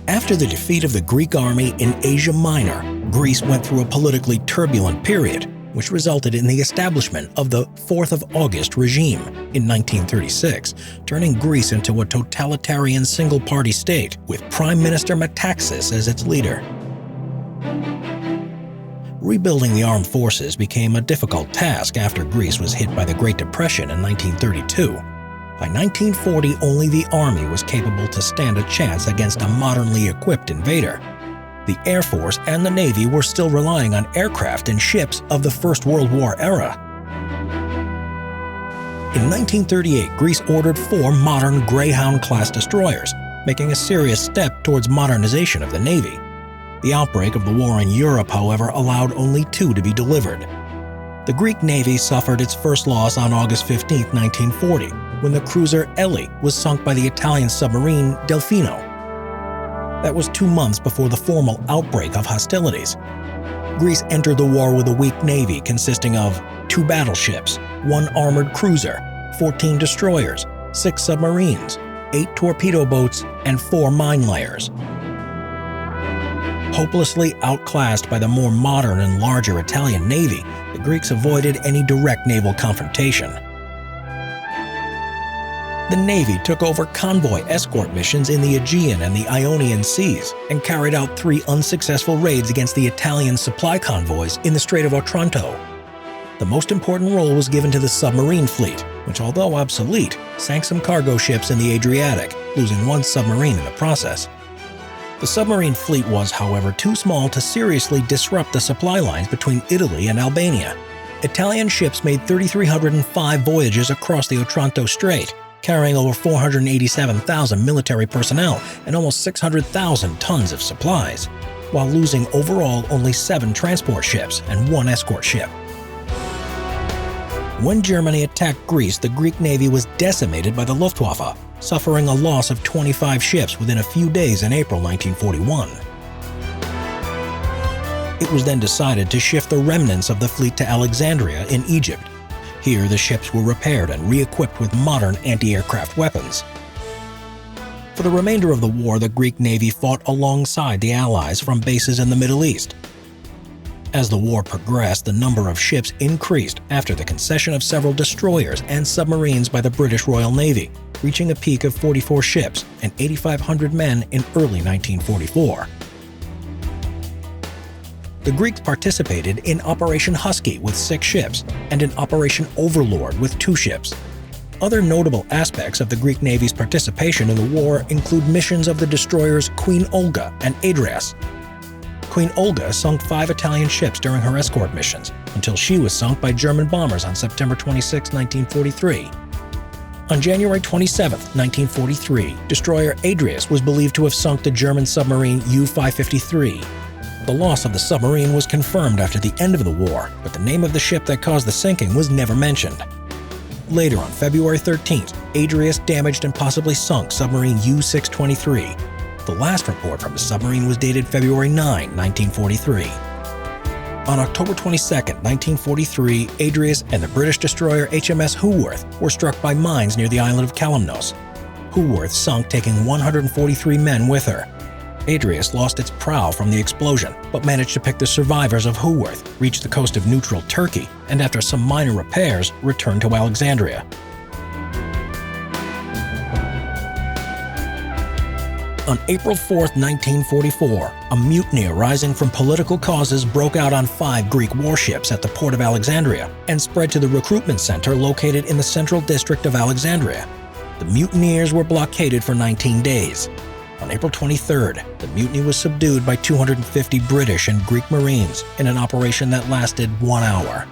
After the defeat of the Greek army in Asia Minor, Greece went through a politically turbulent period, which resulted in the establishment of the 4th of August regime in 1936, turning Greece into a totalitarian single-party state with Prime Minister Metaxas as its leader. Rebuilding the armed forces became a difficult task after Greece was hit by the Great Depression in 1932. By 1940, only the army was capable to stand a chance against a modernly equipped invader. The Air Force and the Navy were still relying on aircraft and ships of the First World War era. In 1938, Greece ordered 4 modern Greyhound-class destroyers, making a serious step towards modernization of the Navy. The outbreak of the war in Europe, however, allowed only 2 to be delivered. The Greek Navy suffered its first loss on August 15, 1940, when the cruiser Ellie was sunk by the Italian submarine Delfino. That was 2 months before the formal outbreak of hostilities. Greece entered the war with a weak navy consisting of 2 battleships, 1 armored cruiser, 14 destroyers, 6 submarines, 8 torpedo boats, and 4 mine layers. Hopelessly outclassed by the more modern and larger Italian navy, the Greeks avoided any direct naval confrontation. The Navy took over convoy escort missions in the Aegean and the Ionian Seas and carried out 3 unsuccessful raids against the Italian supply convoys in the Strait of Otranto. The most important role was given to the Submarine Fleet, which, although obsolete, sank some cargo ships in the Adriatic, losing 1 submarine in the process. The Submarine Fleet was, however, too small to seriously disrupt the supply lines between Italy and Albania. Italian ships made 3,305 voyages across the Otranto Strait, carrying over 487,000 military personnel and almost 600,000 tons of supplies, while losing overall only 7 transport ships and 1 escort ship. When Germany attacked Greece, the Greek Navy was decimated by the Luftwaffe, suffering a loss of 25 ships within a few days in April 1941. It was then decided to shift the remnants of the fleet to Alexandria in Egypt. Here, the ships were repaired and re-equipped with modern anti-aircraft weapons. For the remainder of the war, the Greek Navy fought alongside the Allies from bases in the Middle East. As the war progressed, the number of ships increased after the concession of several destroyers and submarines by the British Royal Navy, reaching a peak of 44 ships and 8,500 men in early 1944. The Greeks participated in Operation Husky with 6 ships and in Operation Overlord with 2 ships. Other notable aspects of the Greek Navy's participation in the war include missions of the destroyers Queen Olga and Adrias. Queen Olga sunk 5 Italian ships during her escort missions, until she was sunk by German bombers on September 26, 1943. On January 27, 1943, destroyer Adrias was believed to have sunk the German submarine U-553. The loss of the submarine was confirmed after the end of the war, but the name of the ship that caused the sinking was never mentioned. Later, on February 13th, Adrias damaged and possibly sunk submarine U-623. The last report from the submarine was dated February 9, 1943. On October 22, 1943, Adrias and the British destroyer HMS Hooworth were struck by mines near the island of Kalymnos. Hooworth sunk, taking 143 men with her. Adrias lost its prow from the explosion, but managed to pick the survivors of Hooworth, reach the coast of neutral Turkey, and after some minor repairs, returned to Alexandria. On April 4, 1944, a mutiny arising from political causes broke out on 5 Greek warships at the port of Alexandria and spread to the recruitment center located in the central district of Alexandria. The mutineers were blockaded for 19 days. On April 23rd, the mutiny was subdued by 250 British and Greek Marines in an operation that lasted 1 hour.